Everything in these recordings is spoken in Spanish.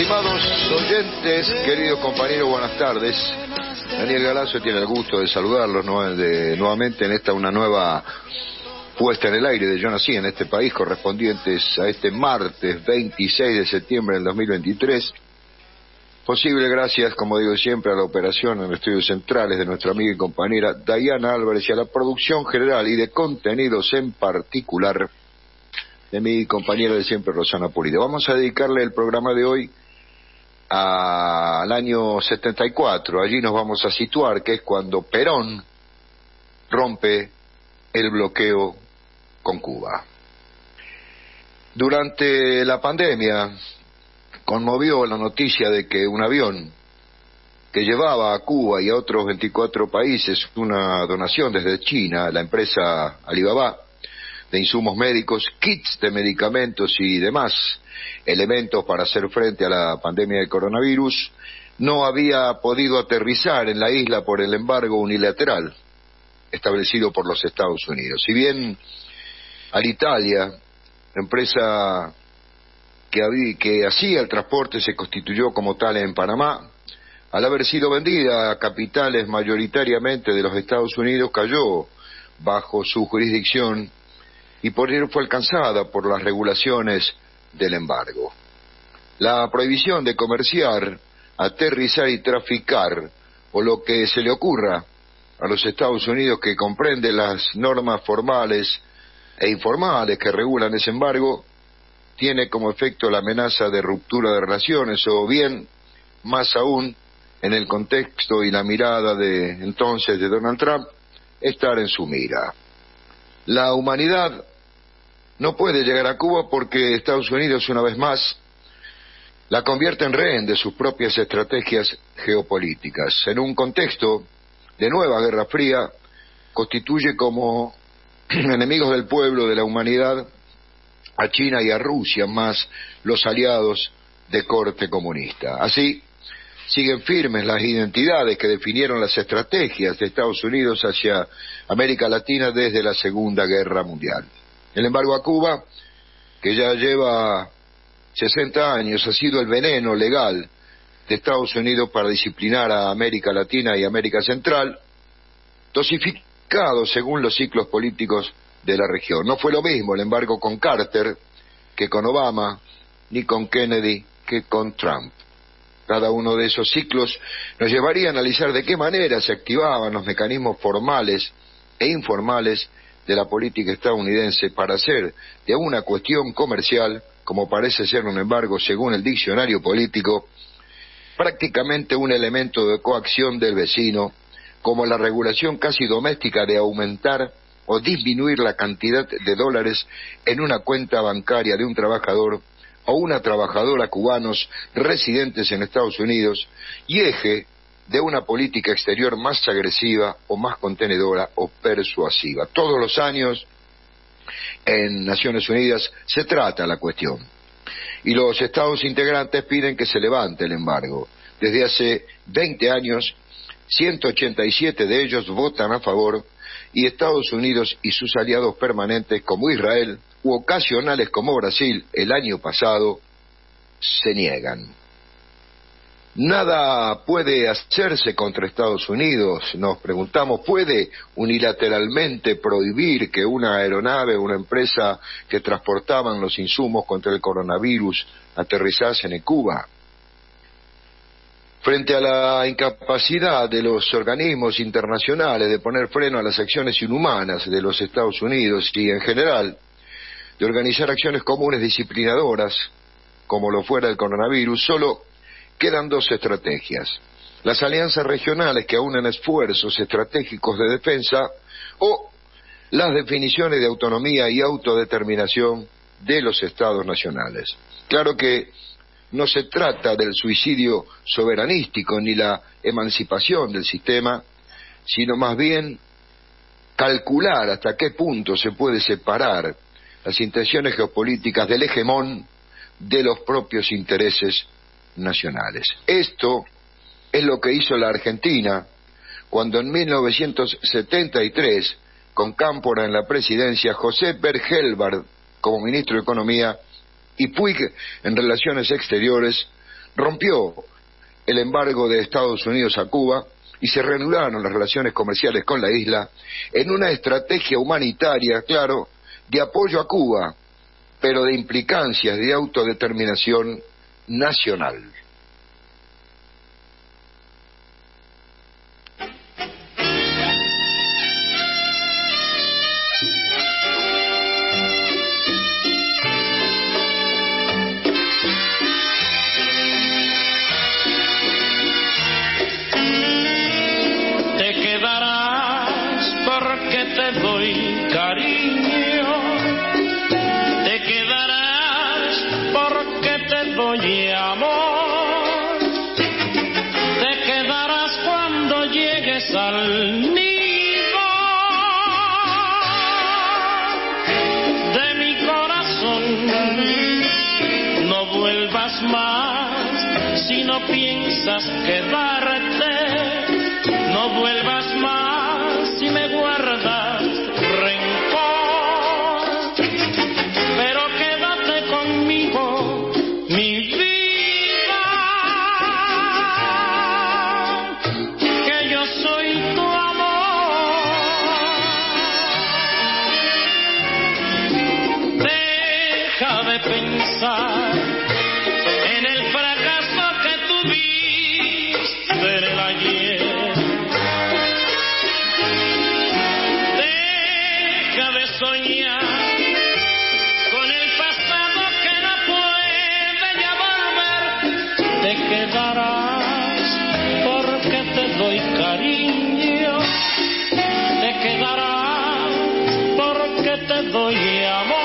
Estimados oyentes, queridos compañeros, buenas tardes. Daniel Galazo tiene el gusto de saludarlos nuevamente en esta una nueva puesta en el aire de Yo Nací en este país, correspondientes a este martes 26 de septiembre del 2023. Posible gracias, como digo siempre, a la operación en los estudios centrales de nuestra amiga y compañera Dayana Álvarez y a la producción general y de contenidos en particular de mi compañera de siempre, Rosana Pulido. Vamos a dedicarle el programa de hoy al año 74. Allí nos vamos a situar, que es cuando Perón rompe el bloqueo con Cuba. Durante la pandemia conmovió la noticia de que un avión que llevaba a Cuba y a otros 24 países una donación desde China, la empresa Alibaba, de insumos médicos, kits de medicamentos y demás elementos para hacer frente a la pandemia del coronavirus, no había podido aterrizar en la isla por el embargo unilateral establecido por los Estados Unidos. Si bien Alitalia, empresa que hacía el transporte, se constituyó como tal en Panamá, al haber sido vendida a capitales mayoritariamente de los Estados Unidos, cayó bajo su jurisdicción y por ello fue alcanzada por las regulaciones del embargo. La prohibición de comerciar, aterrizar y traficar, o lo que se le ocurra a los Estados Unidos, que comprende las normas formales e informales que regulan ese embargo, tiene como efecto la amenaza de ruptura de relaciones, o bien, más aún, en el contexto y la mirada de entonces de Donald Trump, estar en su mira. La humanidad no puede llegar a Cuba porque Estados Unidos, una vez más, la convierte en rehén de sus propias estrategias geopolíticas. En un contexto de nueva Guerra Fría, constituye como enemigos del pueblo, de la humanidad, a China y a Rusia, más los aliados de corte comunista. Así, siguen firmes las identidades que definieron las estrategias de Estados Unidos hacia América Latina desde la Segunda Guerra Mundial. El embargo a Cuba, que ya lleva 60 años, ha sido el veneno legal de Estados Unidos para disciplinar a América Latina y América Central, dosificado según los ciclos políticos de la región. No fue lo mismo el embargo con Carter que con Obama, ni con Kennedy que con Trump. Cada uno de esos ciclos nos llevaría a analizar de qué manera se activaban los mecanismos formales e informales de la política estadounidense para hacer de una cuestión comercial, como parece ser un embargo según el diccionario político, prácticamente un elemento de coacción del vecino, como la regulación casi doméstica de aumentar o disminuir la cantidad de dólares en una cuenta bancaria de un trabajador o una trabajadora cubanos residentes en Estados Unidos, y eje de una política exterior más agresiva o más contenedora o persuasiva. Todos los años en Naciones Unidas se trata la cuestión y los estados integrantes piden que se levante el embargo. Desde hace 20 años, 187 de ellos votan a favor, y Estados Unidos y sus aliados permanentes como Israel u ocasionales como Brasil el año pasado se niegan. Nada puede hacerse contra Estados Unidos, nos preguntamos. ¿Puede unilateralmente prohibir que una aeronave o una empresa que transportaban los insumos contra el coronavirus aterrizasen en Cuba? Frente a la incapacidad de los organismos internacionales de poner freno a las acciones inhumanas de los Estados Unidos y en general de organizar acciones comunes disciplinadoras, como lo fuera el coronavirus, solo quedan dos estrategias: las alianzas regionales que aunan esfuerzos estratégicos de defensa, o las definiciones de autonomía y autodeterminación de los estados nacionales. Claro que no se trata del suicidio soberanístico ni la emancipación del sistema, sino más bien calcular hasta qué punto se puede separar las intenciones geopolíticas del hegemón de los propios intereses nacionales. Esto es lo que hizo la Argentina cuando en 1973, con Cámpora en la presidencia, José Bergelbard como ministro de Economía y Puig en Relaciones Exteriores, rompió el embargo de Estados Unidos a Cuba y se reanudaron las relaciones comerciales con la isla en una estrategia humanitaria, claro, de apoyo a Cuba, pero de implicancias de autodeterminación nacional. Piensas quedarte, no vuelvas más si me guardas rencor, pero quédate conmigo, mi vida, que yo soy tu amor. Deja de pensar en el fracaso que tuviste en el ayer. Deja de soñar con el pasado que no puede ya volver. Te quedarás porque te doy cariño. Te quedarás porque te doy amor.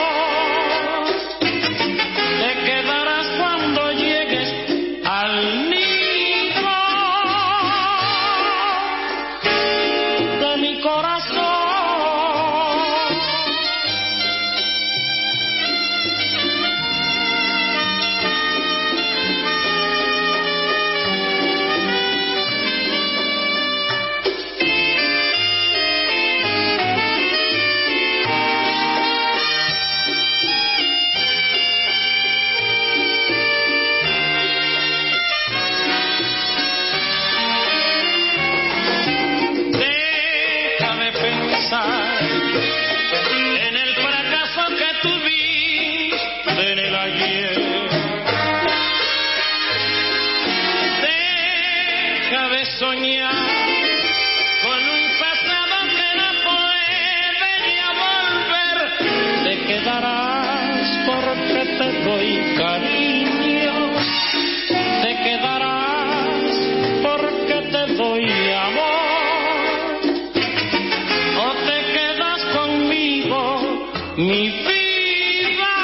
En el fracaso que tuviste en el ayer. Deja de soñar con un pasado que no puede ya volver. Te quedarás porque te doy cariño. Te quedarás porque te doy amor. Mi vida,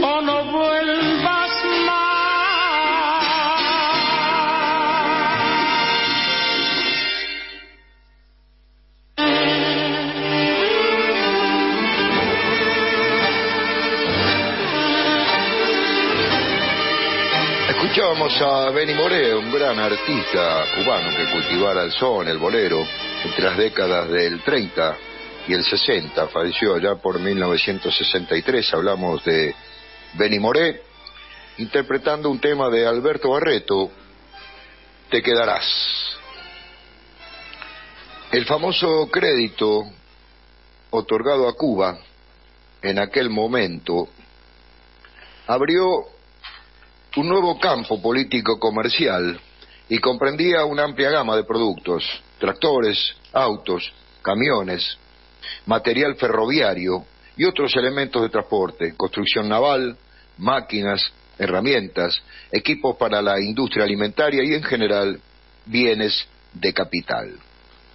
o no vuelvas más. Escuchábamos a Benny Moré, un gran artista cubano que cultivara el son, el bolero, entre las décadas del 30 y el 60, falleció allá por 1963, hablamos de Benny Moré, interpretando un tema de Alberto Barreto, Te quedarás. El famoso crédito otorgado a Cuba en aquel momento abrió un nuevo campo político comercial y comprendía una amplia gama de productos, tractores, autos, camiones, material ferroviario y otros elementos de transporte, construcción naval, máquinas, herramientas, equipos para la industria alimentaria y en general bienes de capital.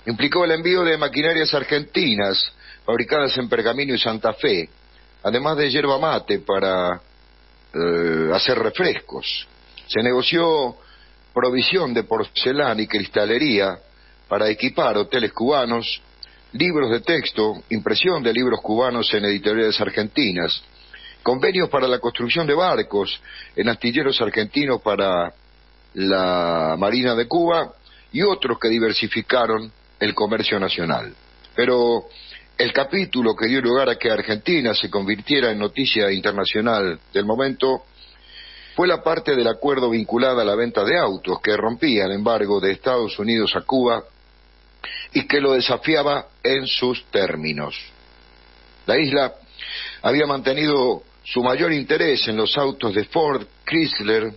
Implicó el envío de maquinarias argentinas fabricadas en Pergamino y Santa Fe, además de yerba mate para hacer refrescos. Se negoció provisión de porcelana y cristalería para equipar hoteles cubanos, libros de texto, impresión de libros cubanos en editoriales argentinas, convenios para la construcción de barcos en astilleros argentinos para la Marina de Cuba y otros que diversificaron el comercio nacional. Pero el capítulo que dio lugar a que Argentina se convirtiera en noticia internacional del momento fue la parte del acuerdo vinculada a la venta de autos que rompía el embargo de Estados Unidos a Cuba y que lo desafiaba en sus términos. La isla había mantenido su mayor interés en los autos de Ford, Chrysler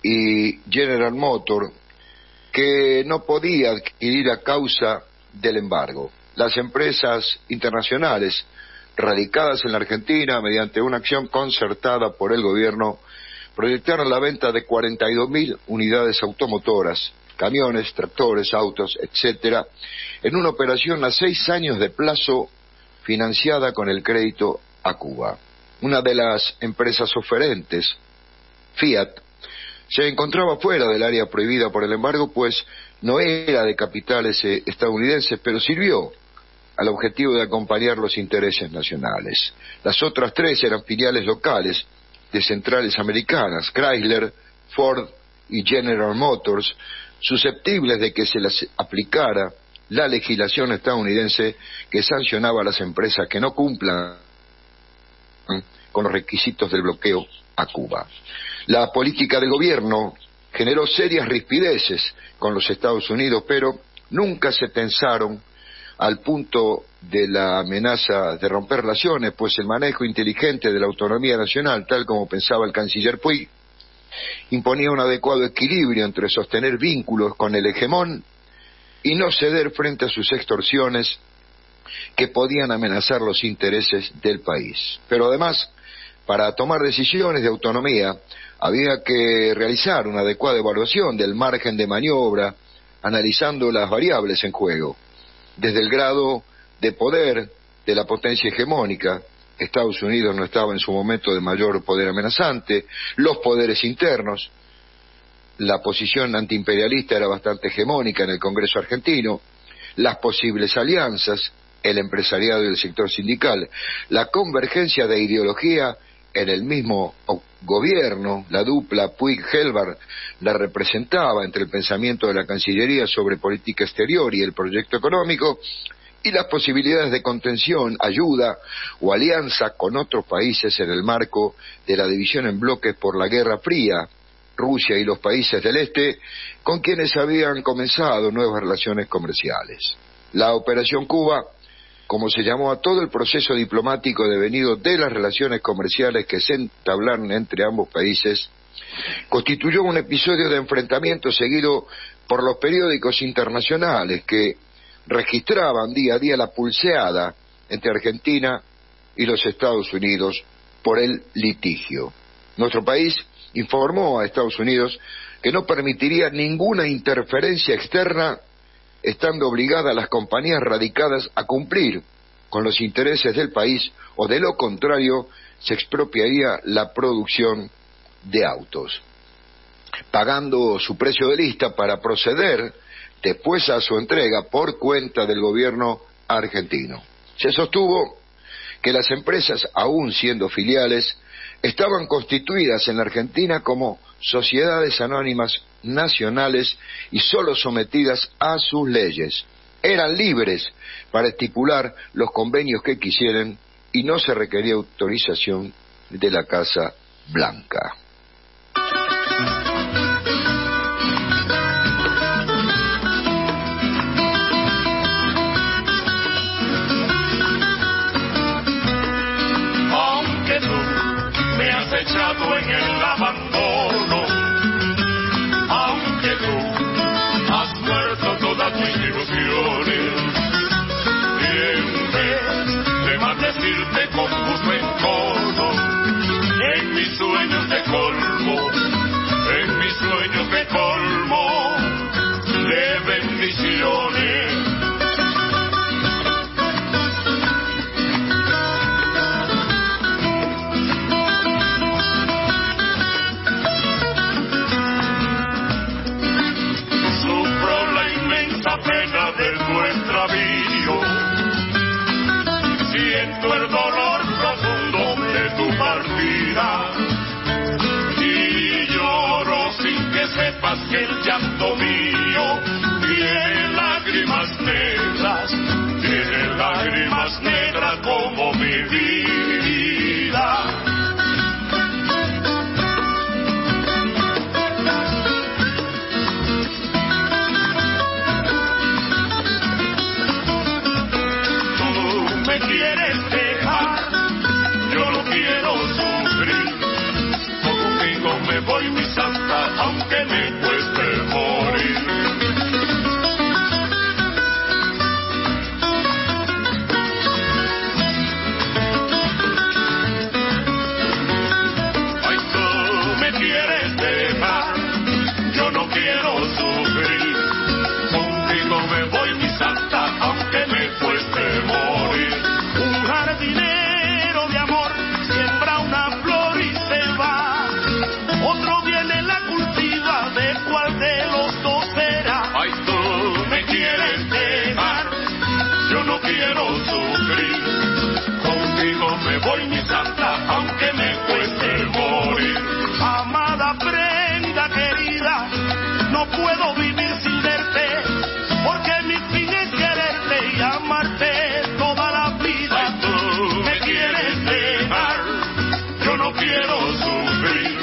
y General Motors, que no podía adquirir a causa del embargo. Las empresas internacionales radicadas en la Argentina, mediante una acción concertada por el gobierno, proyectaron la venta de 42.000 unidades automotoras, camiones, tractores, autos, etcétera, en una operación a 6 años de plazo financiada con el crédito a Cuba. Una de las empresas oferentes, Fiat, se encontraba fuera del área prohibida por el embargo, pues no era de capitales estadounidenses, pero sirvió al objetivo de acompañar los intereses nacionales. Las otras 3 eran filiales locales de centrales americanas, Chrysler, Ford y General Motors, susceptibles de que se las aplicara la legislación estadounidense que sancionaba a las empresas que no cumplan con los requisitos del bloqueo a Cuba. La política del gobierno generó serias rispideces con los Estados Unidos, pero nunca se tensaron al punto de la amenaza de romper relaciones, pues el manejo inteligente de la autonomía nacional, tal como pensaba el canciller Puig, imponía un adecuado equilibrio entre sostener vínculos con el hegemón y no ceder frente a sus extorsiones que podían amenazar los intereses del país. Pero además, para tomar decisiones de autonomía, había que realizar una adecuada evaluación del margen de maniobra, analizando las variables en juego, desde el grado de poder de la potencia hegemónica. Estados Unidos no estaba en su momento de mayor poder amenazante, los poderes internos, la posición antiimperialista era bastante hegemónica en el Congreso argentino, las posibles alianzas, el empresariado y el sector sindical, la convergencia de ideología en el mismo gobierno, la dupla Puig-Helvar la representaba entre el pensamiento de la Cancillería sobre política exterior y el proyecto económico, y las posibilidades de contención, ayuda o alianza con otros países en el marco de la división en bloques por la Guerra Fría, Rusia y los países del este, con quienes habían comenzado nuevas relaciones comerciales. La Operación Cuba, como se llamó a todo el proceso diplomático devenido de las relaciones comerciales que se entablaron entre ambos países, constituyó un episodio de enfrentamiento seguido por los periódicos internacionales que registraban día a día la pulseada entre Argentina y los Estados Unidos por el litigio. Nuestro país informó a Estados Unidos que no permitiría ninguna interferencia externa, estando obligada a las compañías radicadas a cumplir con los intereses del país, o de lo contrario se expropiaría la producción de autos, pagando su precio de lista para proceder después a su entrega por cuenta del gobierno argentino. Se sostuvo que las empresas, aún siendo filiales, estaban constituidas en la Argentina como sociedades anónimas nacionales y solo sometidas a sus leyes. Eran libres para estipular los convenios que quisieran y no se requería autorización de la Casa Blanca. Echado en el abandono, aunque tú has muerto todas mis ilusiones, y en vez de maldecirte con gusto encono, en mis sueños de colmo, en mis sueños de colmo de bendiciones. Pena de nuestro avío, siento el dolor profundo de tu partida, y puedo vivir sin verte, porque mi fin es quererte y amarte toda la vida. Ay, tú me quieres dejar, yo no quiero sufrir.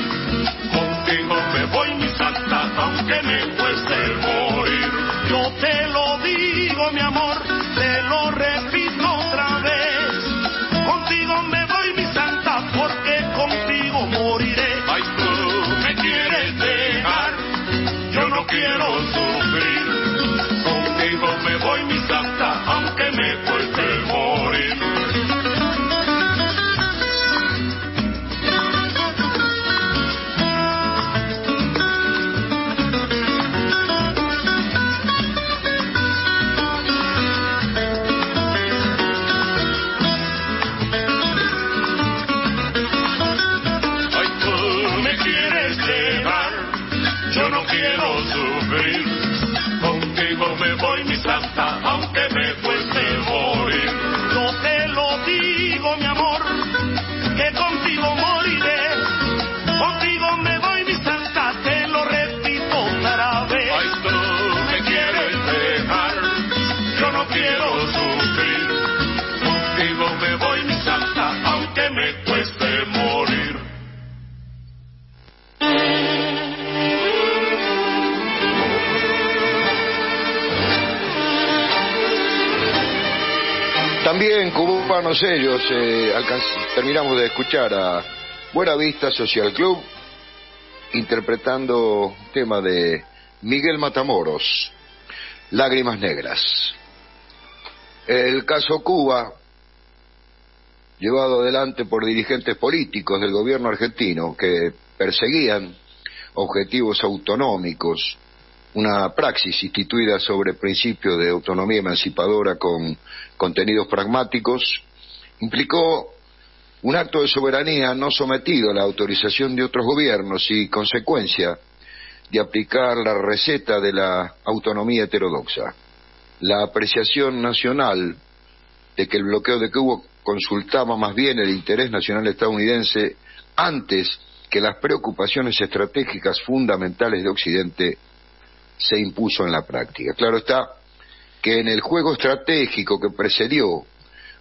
Contigo me voy, mi santa, aunque me cueste morir. Yo te lo digo, mi amor, te lo repito otra vez. Contigo me voy, mi santa, porque contigo moriré. Ay, tú me quieres dejar, yo no quiero sufrir. Contigo me voy, mi santa, aunque me cueste morir. Contigo me voy, mi santa, aunque me cueste morir. Yo te lo digo, mi amor, que contigo moriré. Contigo me voy, mi santa, te lo repito otra vez. Ay, tú me quieres dejar, yo no quiero sufrir. Contigo me voy, mi santa, aunque me cueste morir. También cubanos ellos, terminamos de escuchar a Buena Vista Social Club interpretando un tema de Miguel Matamoros, Lágrimas Negras. El caso Cuba, llevado adelante por dirigentes políticos del gobierno argentino que perseguían objetivos autonómicos, una praxis instituida sobre principios de autonomía emancipadora con contenidos pragmáticos, implicó un acto de soberanía no sometido a la autorización de otros gobiernos y consecuencia de aplicar la receta de la autonomía heterodoxa. La apreciación nacional de que el bloqueo de Cuba consultaba más bien el interés nacional estadounidense antes que las preocupaciones estratégicas fundamentales de Occidente se impuso en la práctica. Claro está que en el juego estratégico que precedió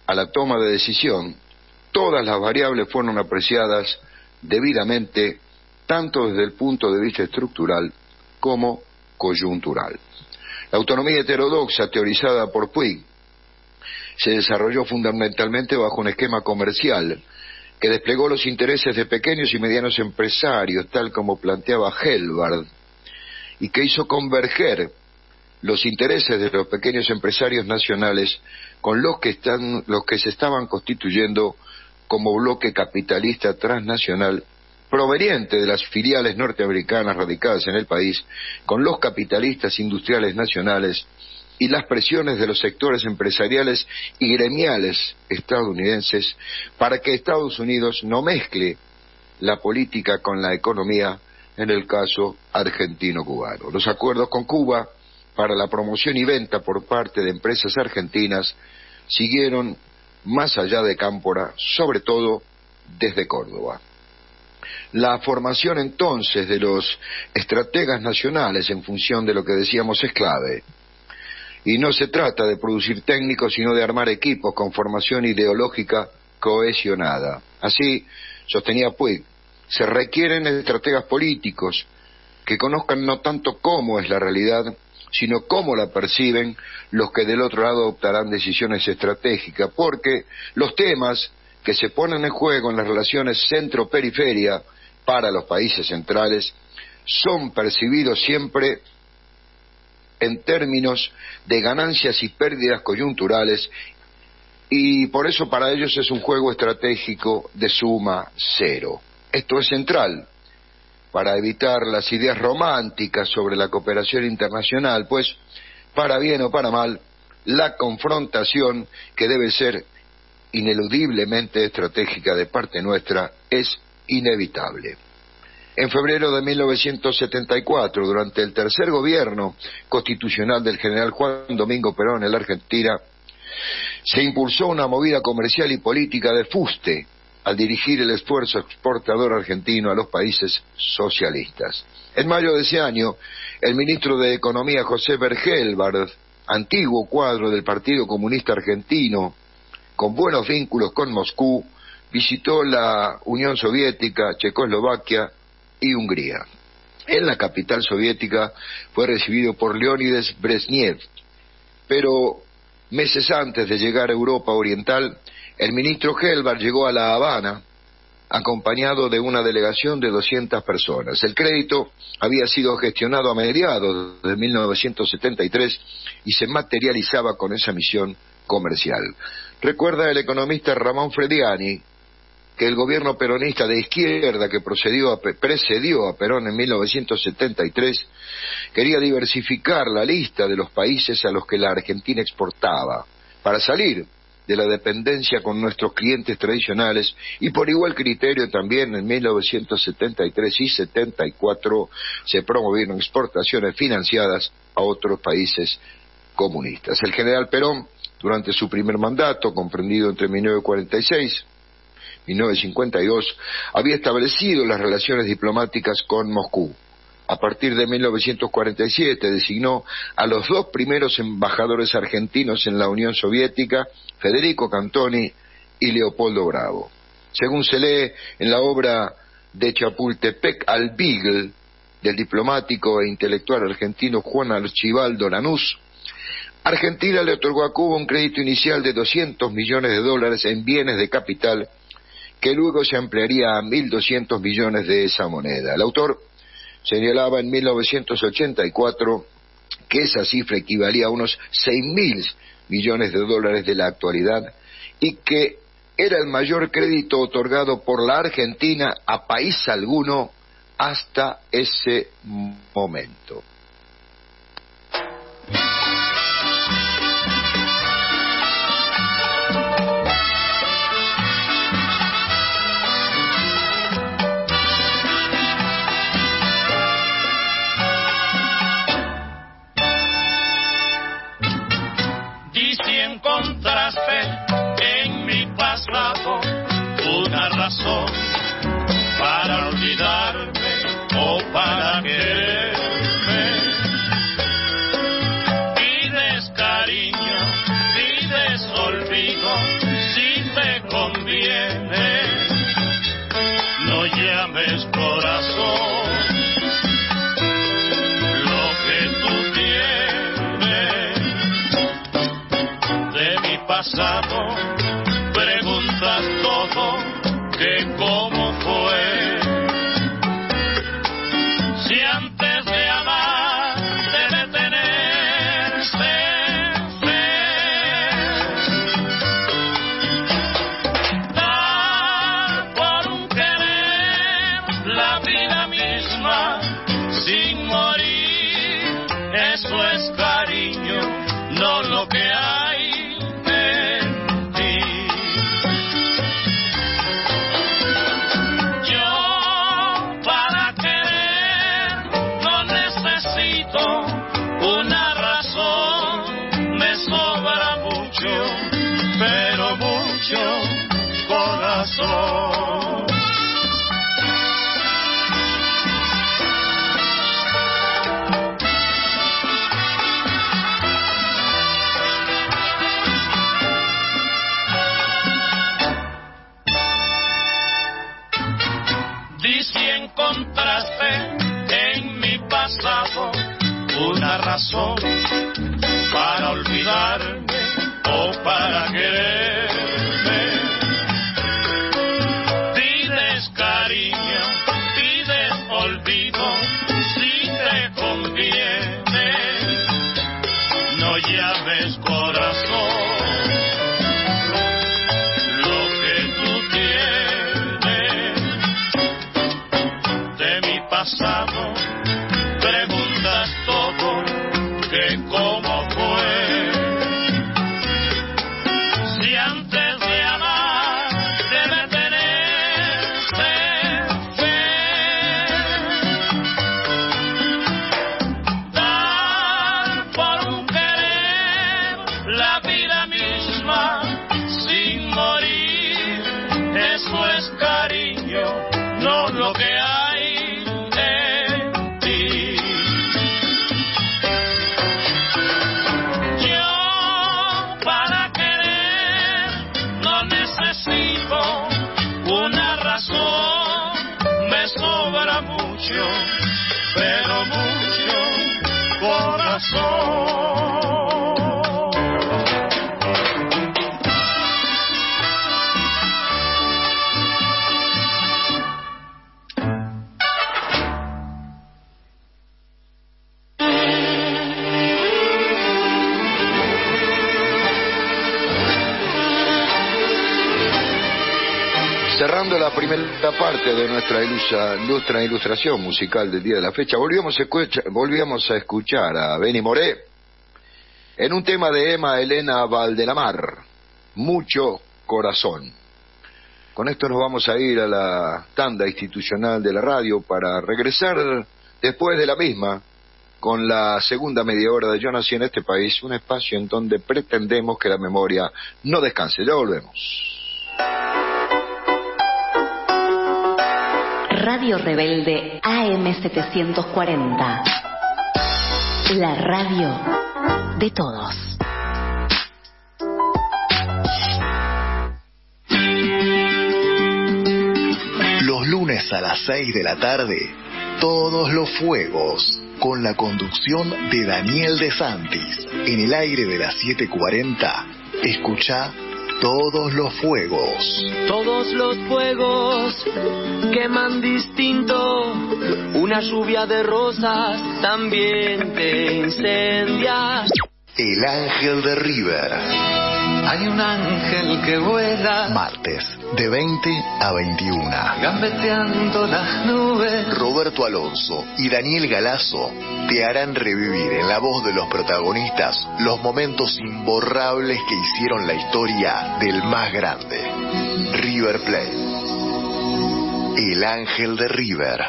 a la toma de decisión, todas las variables fueron apreciadas debidamente, tanto desde el punto de vista estructural como coyuntural. La autonomía heterodoxa teorizada por Puig se desarrolló fundamentalmente bajo un esquema comercial que desplegó los intereses de pequeños y medianos empresarios, tal como planteaba Helbard, y que hizo converger los intereses de los pequeños empresarios nacionales con los que se estaban constituyendo como bloque capitalista transnacional proveniente de las filiales norteamericanas radicadas en el país, con los capitalistas industriales nacionales y las presiones de los sectores empresariales y gremiales estadounidenses para que Estados Unidos no mezcle la política con la economía, en el caso argentino-cubano. Los acuerdos con Cuba para la promoción y venta por parte de empresas argentinas siguieron más allá de Cámpora, sobre todo desde Córdoba. La formación entonces de los estrategas nacionales en función de lo que decíamos es clave. Y no se trata de producir técnicos, sino de armar equipos con formación ideológica cohesionada. Así, sostenía Puig, se requieren estrategas políticos que conozcan no tanto cómo es la realidad, sino cómo la perciben los que del otro lado adoptarán decisiones estratégicas, porque los temas que se ponen en juego en las relaciones centro-periferia para los países centrales son percibidos siempre en términos de ganancias y pérdidas coyunturales, y por eso para ellos es un juego estratégico de suma cero. Esto es central para evitar las ideas románticas sobre la cooperación internacional, pues, para bien o para mal, la confrontación, que debe ser ineludiblemente estratégica de parte nuestra, es inevitable. En febrero de 1974, durante el tercer gobierno constitucional del general Juan Domingo Perón en la Argentina, se impulsó una movida comercial y política de fuste al dirigir el esfuerzo exportador argentino a los países socialistas. En mayo de ese año, el ministro de Economía José Bergelbard, antiguo cuadro del Partido Comunista Argentino, con buenos vínculos con Moscú, visitó la Unión Soviética, Checoslovaquia y Hungría. En la capital soviética fue recibido por Leónidas Brezhnev, pero meses antes de llegar a Europa Oriental, el ministro Helbard llegó a La Habana acompañado de una delegación de 200 personas. El crédito había sido gestionado a mediados de 1973 y se materializaba con esa misión comercial. Recuerda el economista Ramón Frediani que el gobierno peronista de izquierda que precedió a Perón en 1973 quería diversificar la lista de los países a los que la Argentina exportaba para salir de la dependencia con nuestros clientes tradicionales, y por igual criterio también en 1973 y 74 se promovieron exportaciones financiadas a otros países comunistas. El general Perón, durante su primer mandato, comprendido entre 1946 y 1952, había establecido las relaciones diplomáticas con Moscú. A partir de 1947 designó a los dos primeros embajadores argentinos en la Unión Soviética, Federico Cantoni y Leopoldo Bravo. Según se lee en la obra de Chapultepec al Beagle, del diplomático e intelectual argentino Juan Archibaldo Lanús, Argentina le otorgó a Cuba un crédito inicial de $200 millones en bienes de capital, que luego se ampliaría a 1.200 millones de esa moneda. El autor señalaba en 1984 que esa cifra equivalía a unos 6.000 millones de dólares de la actualidad y que era el mayor crédito otorgado por la Argentina a país alguno hasta ese momento. En mi pasado una razón para olvidarme o para quererme. Pides cariño, pides olvido, si te conviene. No llames corazón lo que tú tienes. De mi pasado preguntas todo, que cómo fue. Si antes de amar debe tenerse fe. Dar por un querer la vida misma sin morir, eso es cariño, no lo que hay. Una razón me sobra mucho, pero mucho corazón. Di si encontraste en mi pasado una razón para olvidarme o para quererme. Pides cariño, pides olvido, si te conviene. No llames corazón lo que tú tienes. De mi pasado preguntas todo, que cómo fue. Si antes de amar debe tenerse fe. Dar por un querer la vida misma sin morir, eso es mucho, pero mucho corazón. Cerrando la primera parte de nuestra ilustración musical del día de la fecha, volvíamos a escuchar a Benny Moré en un tema de Emma Elena Valdelamar, Mucho Corazón. Con esto nos vamos a ir a la tanda institucional de la radio para regresar después de la misma con la segunda media hora de Yo Nací en este País, un espacio en donde pretendemos que la memoria no descanse. Ya volvemos. Radio Rebelde AM740. La radio de todos. Los lunes a las 6 de la tarde, Todos los Fuegos, con la conducción de Daniel De Santis. En el aire de las 7:40, escucha Todos los Fuegos. Todos los fuegos queman distinto. Una lluvia de rosas también te incendia. El Ángel de River. Hay un ángel que vuela. Martes, de 20 a 21. Gambeteando las nubes. Roberto Alonso y Daniel Galazo te harán revivir en la voz de los protagonistas los momentos imborrables que hicieron la historia del más grande, River Plate. El Ángel de River.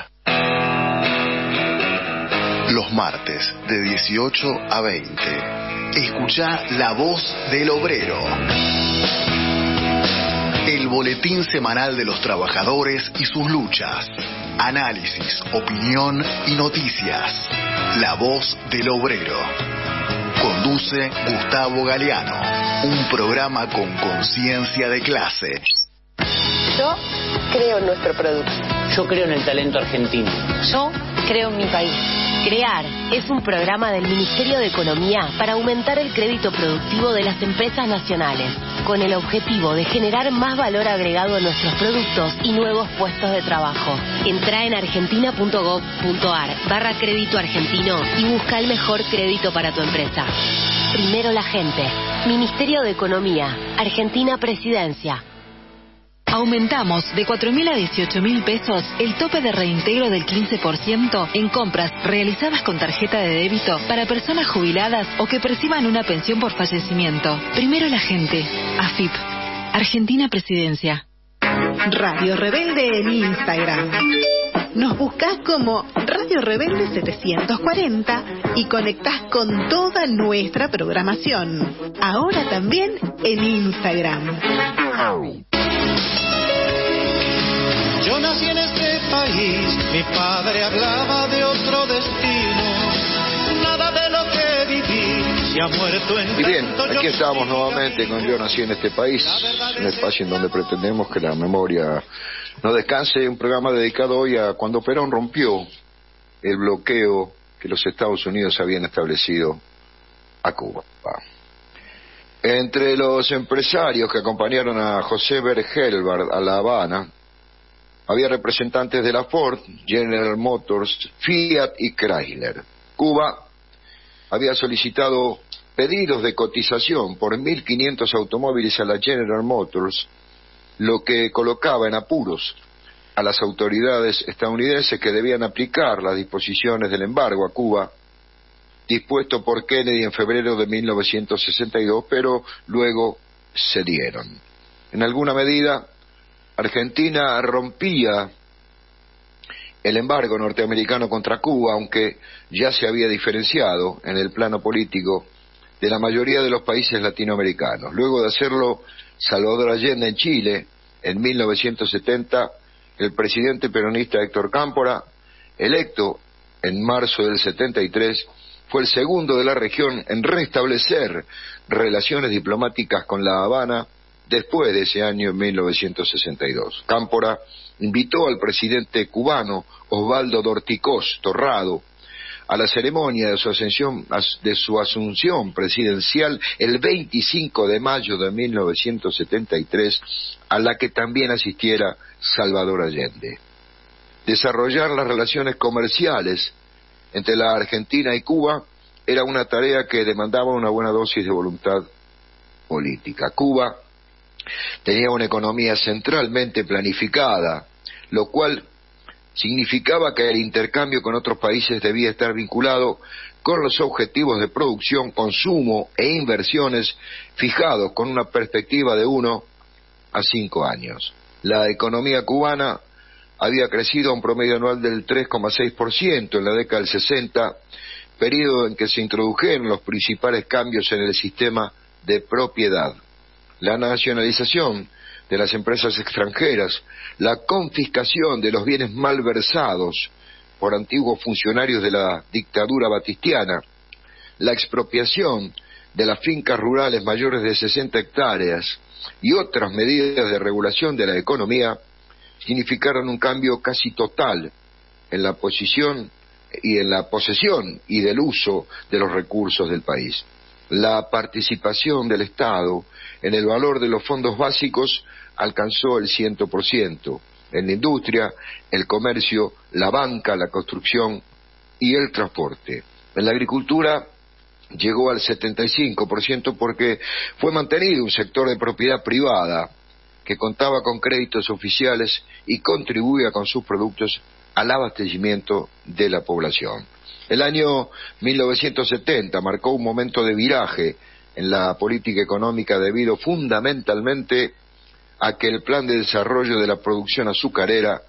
Los martes, de 18 a 20. Escuchá La Voz del Obrero. El boletín semanal de los trabajadores y sus luchas. Análisis, opinión y noticias. La Voz del Obrero. Conduce Gustavo Galeano. Un programa con conciencia de clase. Yo creo en nuestro producto. Yo creo en el talento argentino. Yo creo en mi país. CREAR es un programa del Ministerio de Economía para aumentar el crédito productivo de las empresas nacionales, con el objetivo de generar más valor agregado a nuestros productos y nuevos puestos de trabajo. Entrá en argentina.gov.ar/crédito argentino y busca el mejor crédito para tu empresa. Primero la gente. Ministerio de Economía. Argentina Presidencia. Aumentamos de 4.000 a 18.000 pesos el tope de reintegro del 15% en compras realizadas con tarjeta de débito para personas jubiladas o que perciban una pensión por fallecimiento. Primero la gente. AFIP. Argentina Presidencia. Radio Rebelde en Instagram. Nos buscás como Radio Rebelde 740 y conectás con toda nuestra programación. Ahora también en Instagram. Yo nací en este país, mi padre hablaba de otro destino, nada de lo que viví se ha muerto en. Y bien, aquí estamos nuevamente con Yo Nací en este País, un espacio en donde pretendemos que la memoria no descanse, un programa dedicado hoy a cuando Perón rompió el bloqueo que los Estados Unidos habían establecido a Cuba. Entre los empresarios que acompañaron a José Bergelbart a La Habana, había representantes de la Ford, General Motors, Fiat y Chrysler. Cuba había solicitado pedidos de cotización por 1.500 automóviles a la General Motors, lo que colocaba en apuros a las autoridades estadounidenses que debían aplicar las disposiciones del embargo a Cuba, dispuesto por Kennedy en febrero de 1962, pero luego cedieron. En alguna medida, Argentina rompía el embargo norteamericano contra Cuba, aunque ya se había diferenciado en el plano político de la mayoría de los países latinoamericanos. Luego de hacerlo Salvador Allende en Chile, en 1970, el presidente peronista Héctor Cámpora, electo en marzo del 73, fue el segundo de la región en restablecer relaciones diplomáticas con La Habana después de ese año, en 1962. Cámpora invitó al presidente cubano Osvaldo Dorticós Torrado a la ceremonia de su asunción presidencial el 25 de mayo de 1973, a la que también asistiera Salvador Allende. Desarrollar las relaciones comerciales entre la Argentina y Cuba era una tarea que demandaba una buena dosis de voluntad política. Cuba tenía una economía centralmente planificada, lo cual significaba que el intercambio con otros países debía estar vinculado con los objetivos de producción, consumo e inversiones fijados con una perspectiva de 1 a 5 años. La economía cubana había crecido a un promedio anual del 3,6% en la década del 60, periodo en que se introdujeron los principales cambios en el sistema de propiedad. La nacionalización de las empresas extranjeras, la confiscación de los bienes malversados por antiguos funcionarios de la dictadura batistiana, la expropiación de las fincas rurales mayores de 60 hectáreas y otras medidas de regulación de la economía significaron un cambio casi total en la posesión y del uso de los recursos del país. La participación del Estado en el valor de los fondos básicos alcanzó el 100%, en la industria, el comercio, la banca, la construcción y el transporte. En la agricultura llegó al 75% porque fue mantenido un sector de propiedad privada que contaba con créditos oficiales y contribuía con sus productos al abastecimiento de la población. El año 1970 marcó un momento de viraje en la política económica debido fundamentalmente a que el plan de desarrollo de la producción azucarera,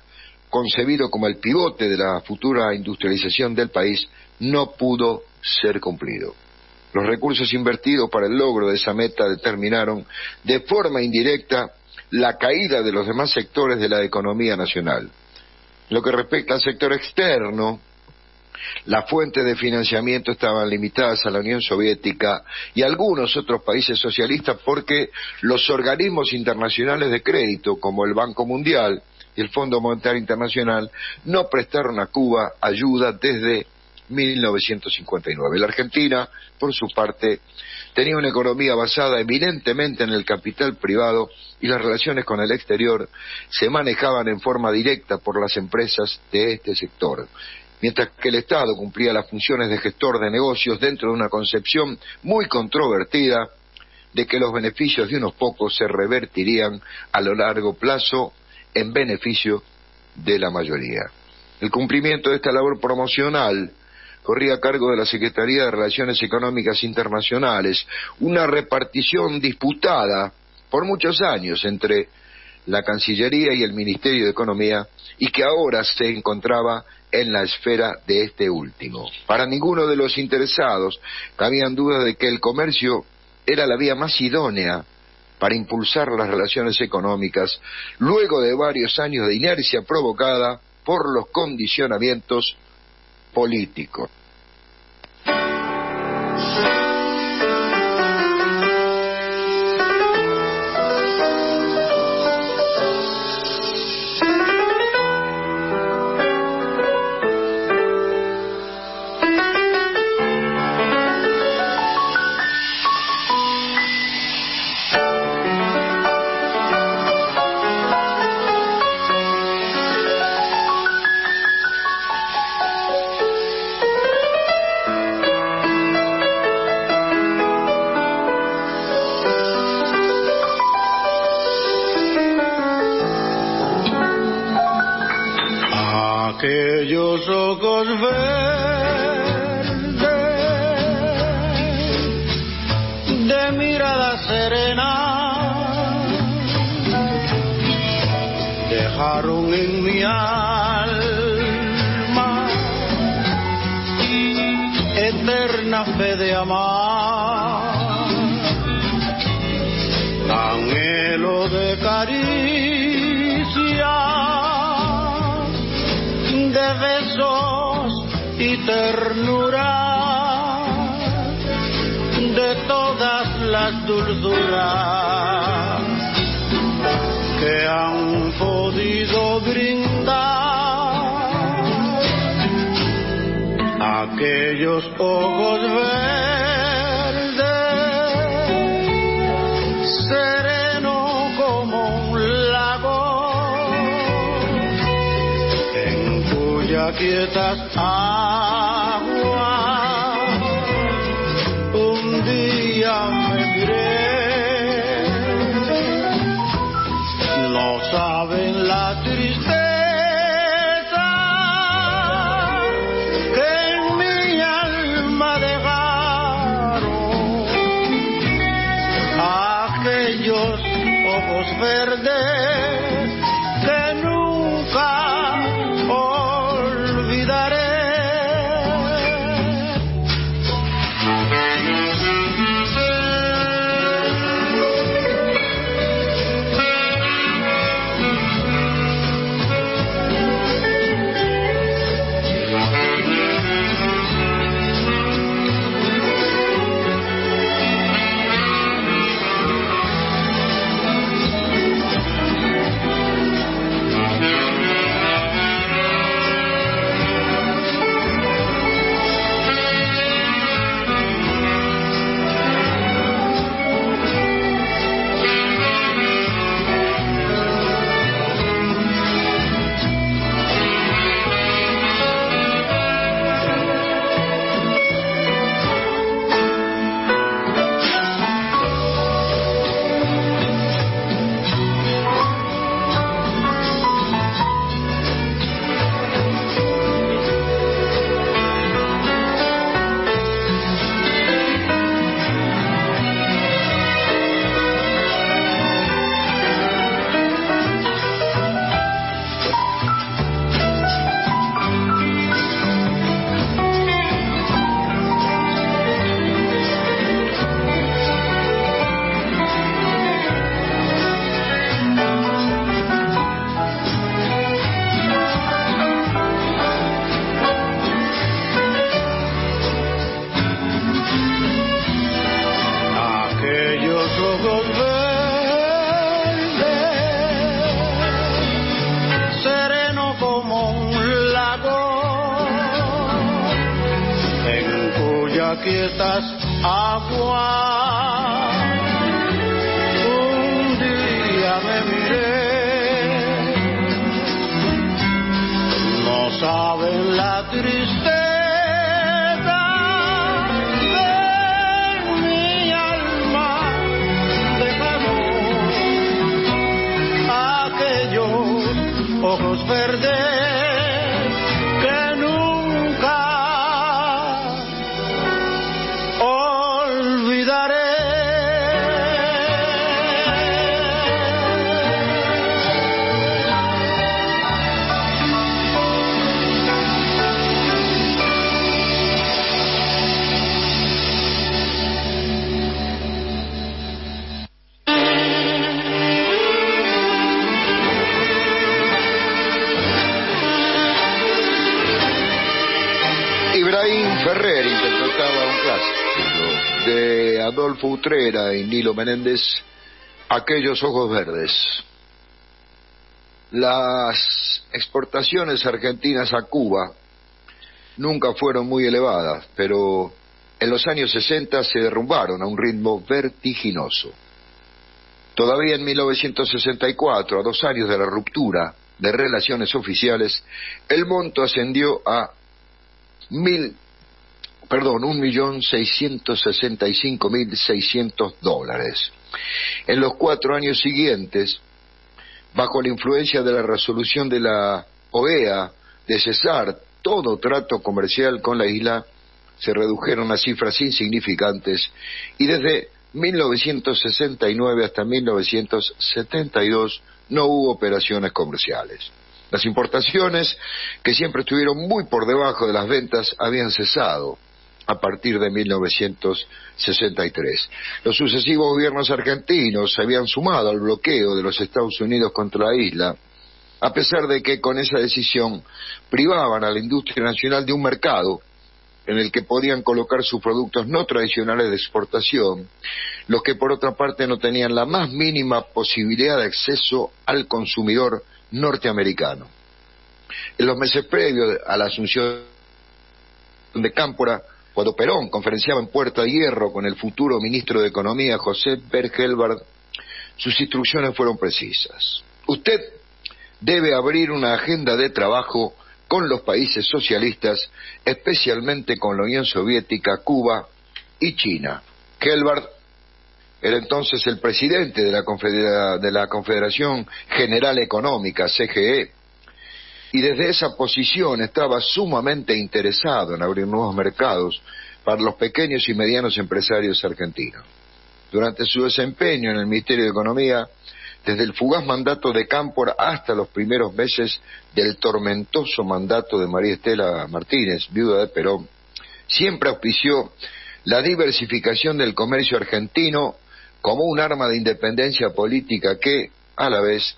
concebido como el pivote de la futura industrialización del país, no pudo ser cumplido. Los recursos invertidos para el logro de esa meta determinaron de forma indirecta la caída de los demás sectores de la economía nacional. Lo que respecta al sector externo, las fuentes de financiamiento estaban limitadas a la Unión Soviética y a algunos otros países socialistas porque los organismos internacionales de crédito, como el Banco Mundial y el Fondo Monetario Internacional, no prestaron a Cuba ayuda desde 1959. La Argentina, por su parte, tenía una economía basada eminentemente en el capital privado y las relaciones con el exterior se manejaban en forma directa por las empresas de este sector, mientras que el Estado cumplía las funciones de gestor de negocios dentro de una concepción muy controvertida de que los beneficios de unos pocos se revertirían a lo largo plazo en beneficio de la mayoría. El cumplimiento de esta labor promocional corría a cargo de la Secretaría de Relaciones Económicas Internacionales, una repartición disputada por muchos años entre la Cancillería y el Ministerio de Economía, y que ahora se encontraba en la esfera de este último. Para ninguno de los interesados cabían dudas de que el comercio era la vía más idónea para impulsar las relaciones económicas, luego de varios años de inercia provocada por los condicionamientos políticos. Aquellos ojos verdes de mirada serena dejaron en mi alma eterna fe de amar, anhelo de caricia, de besos y ternura, de todas las dulzuras que han podido brindar aquellos ojos verdes, sereno como un lago, en cuya quietas aguas un día me miré. No saben la tristeza que en mi alma dejaron aquellos ojos verdes que nunca olvidaré. Quietas aguas, un día me miré. No saben la tristeza de mi alma dejaron aquellos ojos verdes que nunca olvidaré. Ibrahim Ferrer interpretaba un clásico de Adolfo Utrera y Nilo Menéndez, Aquellos ojos verdes. Las exportaciones argentinas a Cuba nunca fueron muy elevadas, pero en los años 60 se derrumbaron a un ritmo vertiginoso. Todavía en 1964, a 2 años de la ruptura de relaciones oficiales, el monto ascendió a $1.665.600. En los 4 años siguientes, bajo la influencia de la resolución de la OEA de cesar todo trato comercial con la isla, se redujeron a cifras insignificantes y desde 1969 hasta 1972 no hubo operaciones comerciales. Las importaciones, que siempre estuvieron muy por debajo de las ventas, habían cesado a partir de 1963. Los sucesivos gobiernos argentinos se habían sumado al bloqueo de los Estados Unidos contra la isla, a pesar de que con esa decisión privaban a la industria nacional de un mercado en el que podían colocar sus productos no tradicionales de exportación, los que por otra parte no tenían la más mínima posibilidad de acceso al consumidor norteamericano. En los meses previos a la asunción de Cámpora, cuando Perón conferenciaba en Puerta de Hierro con el futuro ministro de Economía, José Bergelbard, sus instrucciones fueron precisas. Usted debe abrir una agenda de trabajo con los países socialistas, especialmente con la Unión Soviética, Cuba y China. Gelbard era entonces el presidente de la Confederación General Económica, CGE, y desde esa posición estaba sumamente interesado en abrir nuevos mercados para los pequeños y medianos empresarios argentinos. Durante su desempeño en el Ministerio de Economía, desde el fugaz mandato de Cámpora hasta los primeros meses del tormentoso mandato de María Estela Martínez, viuda de Perón, siempre auspició la diversificación del comercio argentino como un arma de independencia política que, a la vez,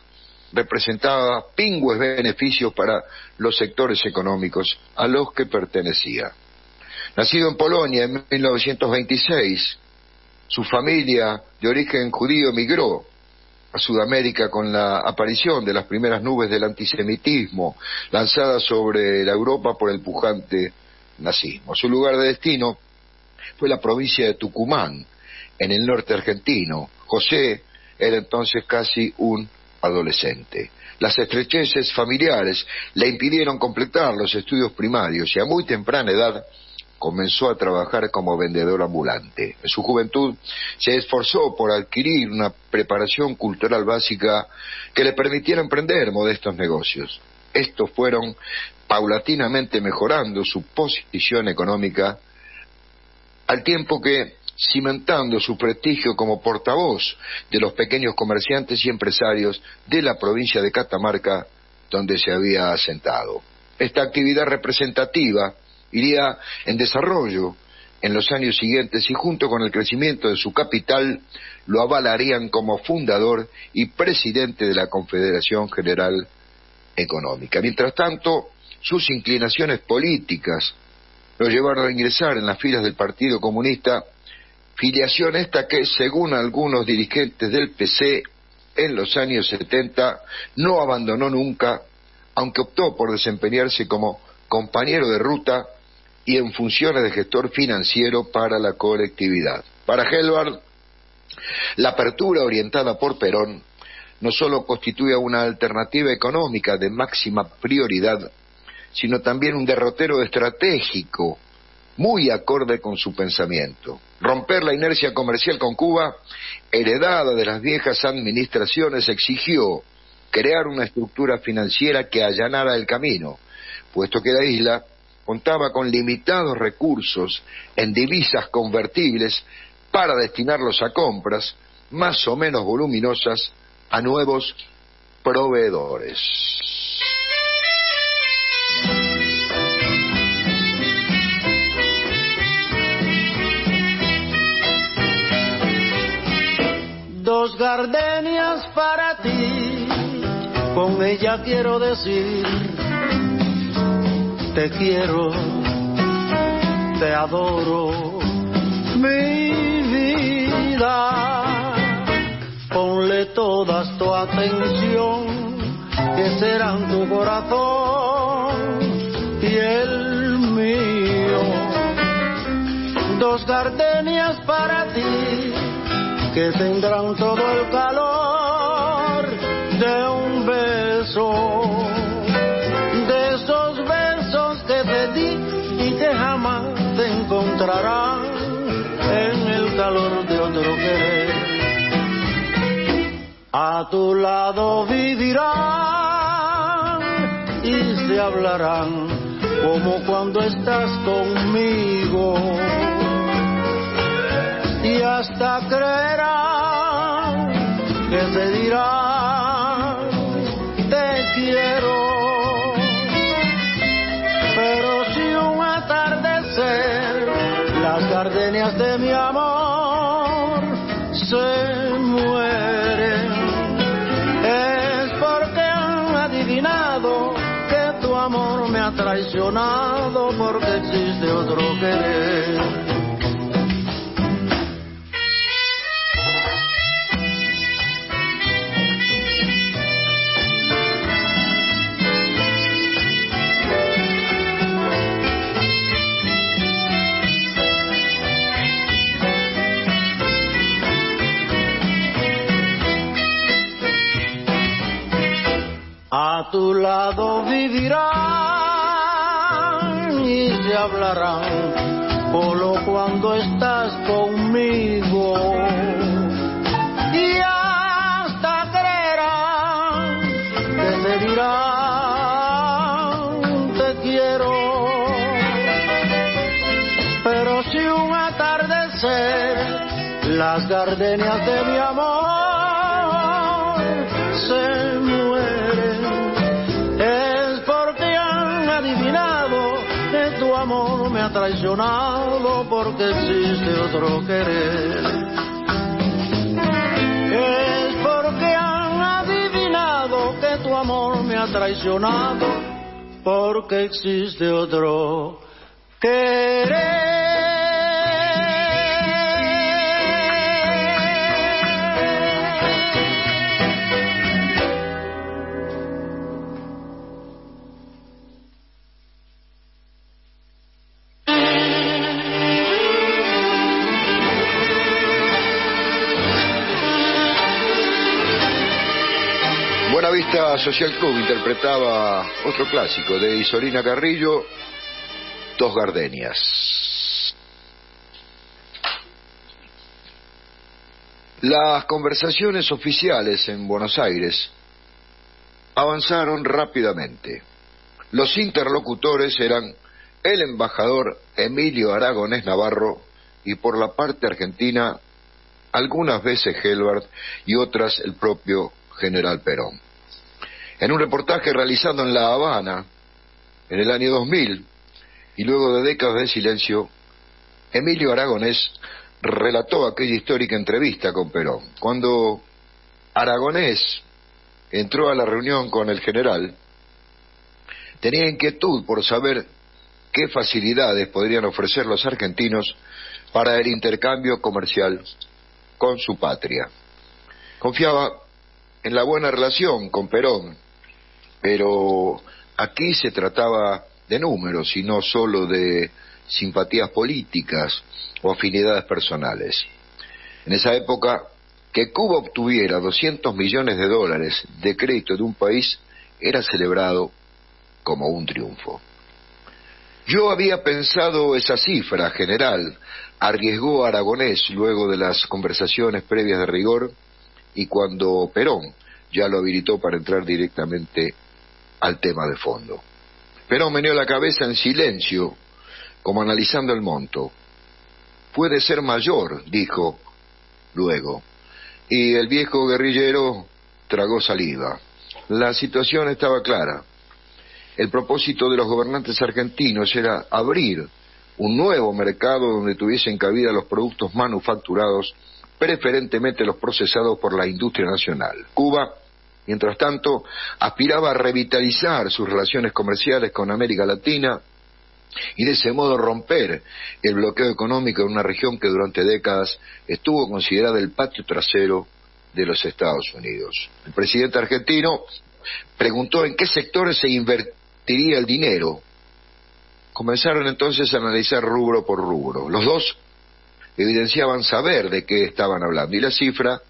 representaba pingües beneficios para los sectores económicos a los que pertenecía. Nacido en Polonia en 1926, su familia de origen judío emigró a Sudamérica con la aparición de las primeras nubes del antisemitismo lanzadas sobre la Europa por el pujante nazismo. Su lugar de destino fue la provincia de Tucumán, en el norte argentino. José era entonces casi un adolescente. Las estrecheces familiares le impidieron completar los estudios primarios y a muy temprana edad comenzó a trabajar como vendedor ambulante. En su juventud se esforzó por adquirir una preparación cultural básica que le permitiera emprender modestos negocios. Estos fueron paulatinamente mejorando su posición económica, al tiempo que cimentando su prestigio como portavoz de los pequeños comerciantes y empresarios de la provincia de Catamarca, donde se había asentado. Esta actividad representativa iría en desarrollo en los años siguientes y junto con el crecimiento de su capital lo avalarían como fundador y presidente de la Confederación General Económica. Mientras tanto, sus inclinaciones políticas lo llevaron a ingresar en las filas del Partido Comunista, filiación esta que, según algunos dirigentes del PC, en los años 70 no abandonó nunca, aunque optó por desempeñarse como compañero de ruta y en funciones de gestor financiero para la colectividad. Para Gelbard, la apertura orientada por Perón no solo constituía una alternativa económica de máxima prioridad, sino también un derrotero estratégico muy acorde con su pensamiento. Romper la inercia comercial con Cuba, heredada de las viejas administraciones, exigió crear una estructura financiera que allanara el camino, puesto que la isla contaba con limitados recursos en divisas convertibles para destinarlos a compras más o menos voluminosas a nuevos proveedores. Dos gardenias para ti, con ella quiero decir te quiero, te adoro, mi vida. Ponle toda tu atención, que serán tu corazón y el mío. Dos gardenias para ti, que tendrán todo el calor de un beso, de esos besos que te di y que jamás te encontrarán en el calor de otro querer. A tu lado vivirán y se hablarán como cuando estás conmigo, y hasta creerán que te dirán te quiero. Pero si un atardecer las gardenias de mi amor se mueren, es porque han adivinado que tu amor me ha traicionado, porque existe otro querer. hablarán solo cuando estás conmigo. Y hasta creerán que te dirán te quiero. Pero si un atardecer las gardenias de mi amor se mueren, es porque han adivinado que tu amor me ha traicionado, porque existe otro querer. Es porque han adivinado que tu amor me ha traicionado, porque existe otro querer. Buenavista Social Club interpretaba otro clásico de Isolina Carrillo, Dos Gardenias. Las conversaciones oficiales en Buenos Aires avanzaron rápidamente. Los interlocutores eran el embajador Emilio Aragonés Navarro y por la parte argentina algunas veces Gelbart y otras el propio general Perón. En un reportaje realizado en La Habana en el año 2000 y luego de décadas de silencio, Emilio Aragonés relató aquella histórica entrevista con Perón. Cuando Aragonés entró a la reunión con el general, tenía inquietud por saber qué facilidades podrían ofrecer los argentinos para el intercambio comercial con su patria. Confiaba en la buena relación con Perón, pero aquí se trataba de números y no solo de simpatías políticas o afinidades personales. En esa época, que Cuba obtuviera $200 millones de crédito de un país era celebrado como un triunfo. Yo había pensado esa cifra, general, arriesgó Aragonés luego de las conversaciones previas de rigor y cuando Perón ya lo habilitó para entrar directamente al tema de fondo. Perón meneó la cabeza en silencio, como analizando el monto. Puede ser mayor, dijo luego, y el viejo guerrillero tragó saliva. La situación estaba clara. El propósito de los gobernantes argentinos era abrir un nuevo mercado donde tuviesen cabida los productos manufacturados, preferentemente los procesados por la industria nacional. Cuba, mientras tanto, aspiraba a revitalizar sus relaciones comerciales con América Latina y de ese modo romper el bloqueo económico en una región que durante décadas estuvo considerada el patio trasero de los Estados Unidos. El presidente argentino preguntó en qué sectores se invertiría el dinero. Comenzaron entonces a analizar rubro por rubro. Los dos evidenciaban saber de qué estaban hablando y la cifra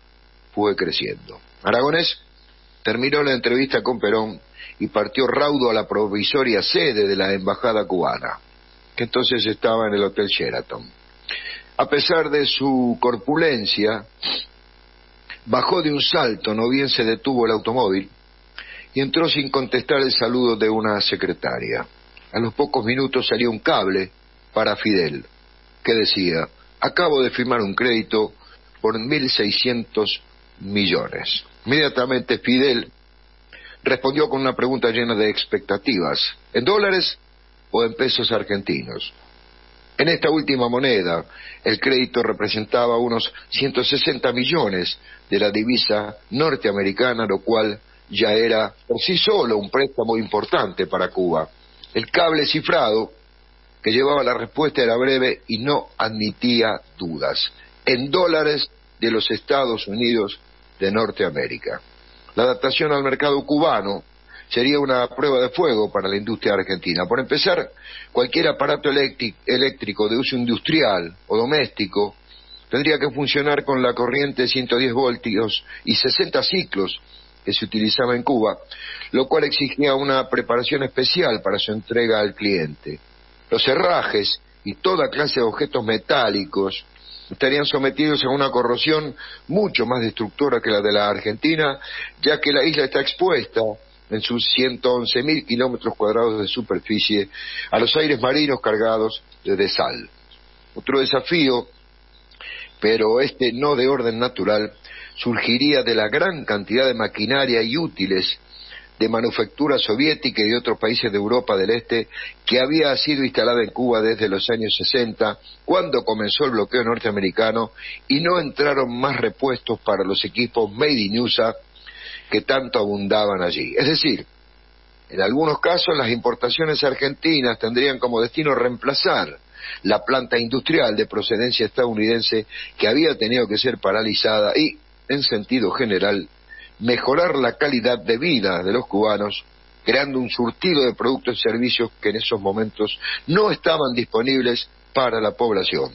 fue creciendo. Aragonés terminó la entrevista con Perón y partió raudo a la provisoria sede de la embajada cubana, que entonces estaba en el Hotel Sheraton. A pesar de su corpulencia, bajó de un salto, no bien se detuvo el automóvil, y entró sin contestar el saludo de una secretaria. A los pocos minutos salió un cable para Fidel, que decía: acabo de firmar un crédito por 1.600 millones. Inmediatamente Fidel respondió con una pregunta llena de expectativas: ¿en dólares o en pesos argentinos? En esta última moneda, el crédito representaba unos 160 millones de la divisa norteamericana, lo cual ya era por sí solo un préstamo importante para Cuba. El cable cifrado que llevaba la respuesta era breve y no admitía dudas: en dólares de los Estados Unidos de Norteamérica. La adaptación al mercado cubano sería una prueba de fuego para la industria argentina. Por empezar, cualquier aparato eléctrico de uso industrial o doméstico tendría que funcionar con la corriente de 110 voltios y 60 ciclos que se utilizaba en Cuba, lo cual exigía una preparación especial para su entrega al cliente. Los herrajes y toda clase de objetos metálicos estarían sometidos a una corrosión mucho más destructora que la de la Argentina, ya que la isla está expuesta en sus 111.000 kilómetros cuadrados de superficie a los aires marinos cargados de sal. Otro desafío, pero este no de orden natural, surgiría de la gran cantidad de maquinaria y útiles de manufactura soviética y de otros países de Europa del Este que había sido instalada en Cuba desde los años 60, cuando comenzó el bloqueo norteamericano, y no entraron más repuestos para los equipos Made in USA que tanto abundaban allí. Es decir, en algunos casos las importaciones argentinas tendrían como destino reemplazar la planta industrial de procedencia estadounidense que había tenido que ser paralizada y, en sentido general, mejorar la calidad de vida de los cubanos, creando un surtido de productos y servicios que en esos momentos no estaban disponibles para la población.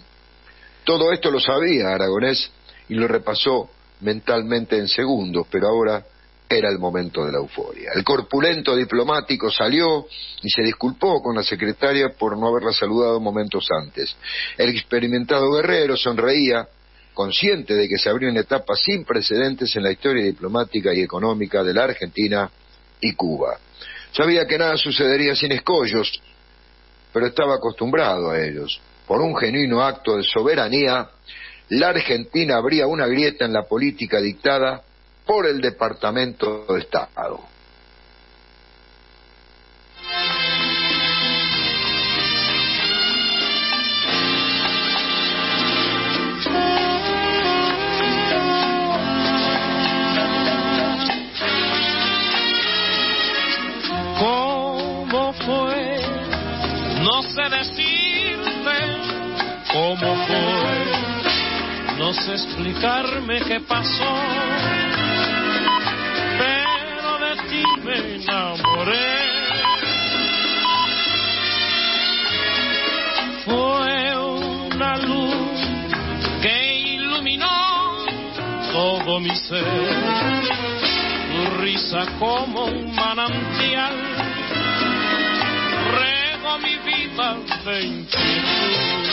Todo esto lo sabía Aragonés y lo repasó mentalmente en segundos, pero ahora era el momento de la euforia. El corpulento diplomático salió y se disculpó con la secretaria por no haberla saludado momentos antes. El experimentado guerrero sonreía, consciente de que se abría una etapa sin precedentes en la historia diplomática y económica de la Argentina y Cuba. Sabía que nada sucedería sin escollos, pero estaba acostumbrado a ellos. Por un genuino acto de soberanía, la Argentina abría una grieta en la política dictada por el Departamento de Estado. ¿Cómo fue? No sé decirte cómo fue, no sé explicarme qué pasó, pero de ti me enamoré. Fue una luz que iluminó todo mi ser, tu risa como un manantial regó mi vida de inquietud.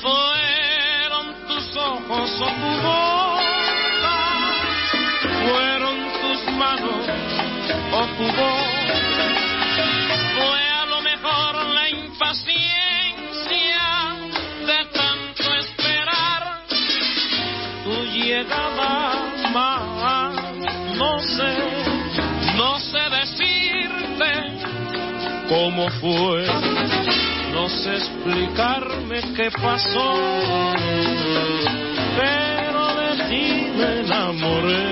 Fueron tus ojos o tu boca, fueron tus manos o tu voz, fue a lo mejor la impaciencia de tanto esperar tu llegada más. No sé decirte cómo fue, no sé explicarme qué pasó, pero de ti me enamoré.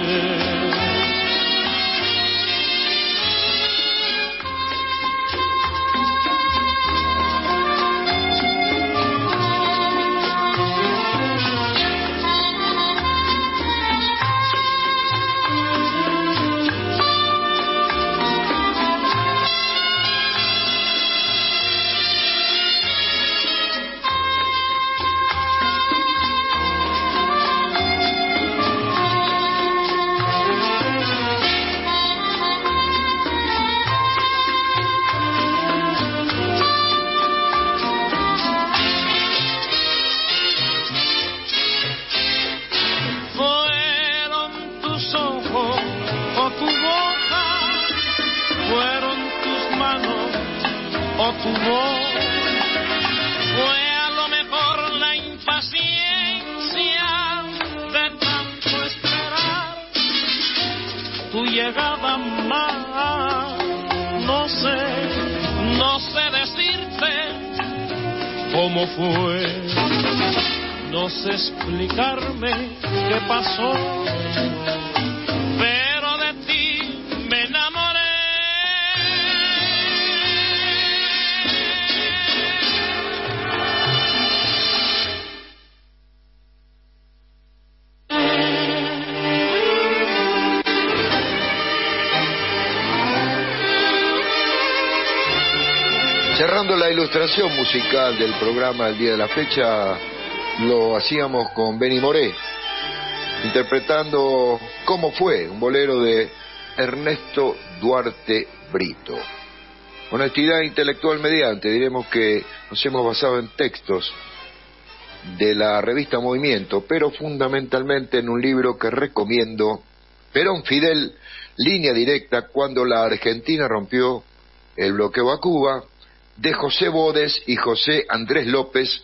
Tu voz fue a lo mejor la impaciencia de tanto esperar tu llegada más. No sé decirte cómo fue, no sé explicarme qué pasó, pero de ti me enamoré. Cerrando la ilustración musical del programa El Día de la Fecha, lo hacíamos con Benny Moré, interpretando ¿Cómo fue?, un bolero de Ernesto Duarte Brito. Honestidad intelectual mediante, diremos que nos hemos basado en textos de la revista Movimiento, pero fundamentalmente en un libro que recomiendo, Perón Fidel, línea directa cuando la Argentina rompió el bloqueo a Cuba, de José Bodes y José Andrés López,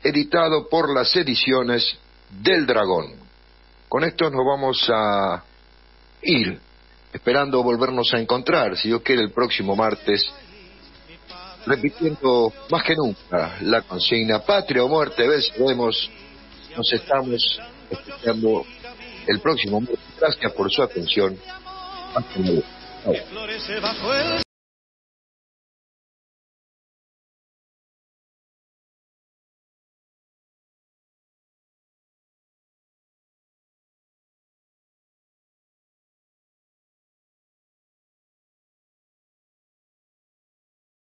editado por las ediciones del Dragón. Con esto nos vamos a ir, esperando volvernos a encontrar, si Dios quiere, el próximo martes, repitiendo más que nunca la consigna: patria o muerte, venceremos. Nos estamos escuchando el próximo martes. Gracias por su atención. Hasta luego. Chao.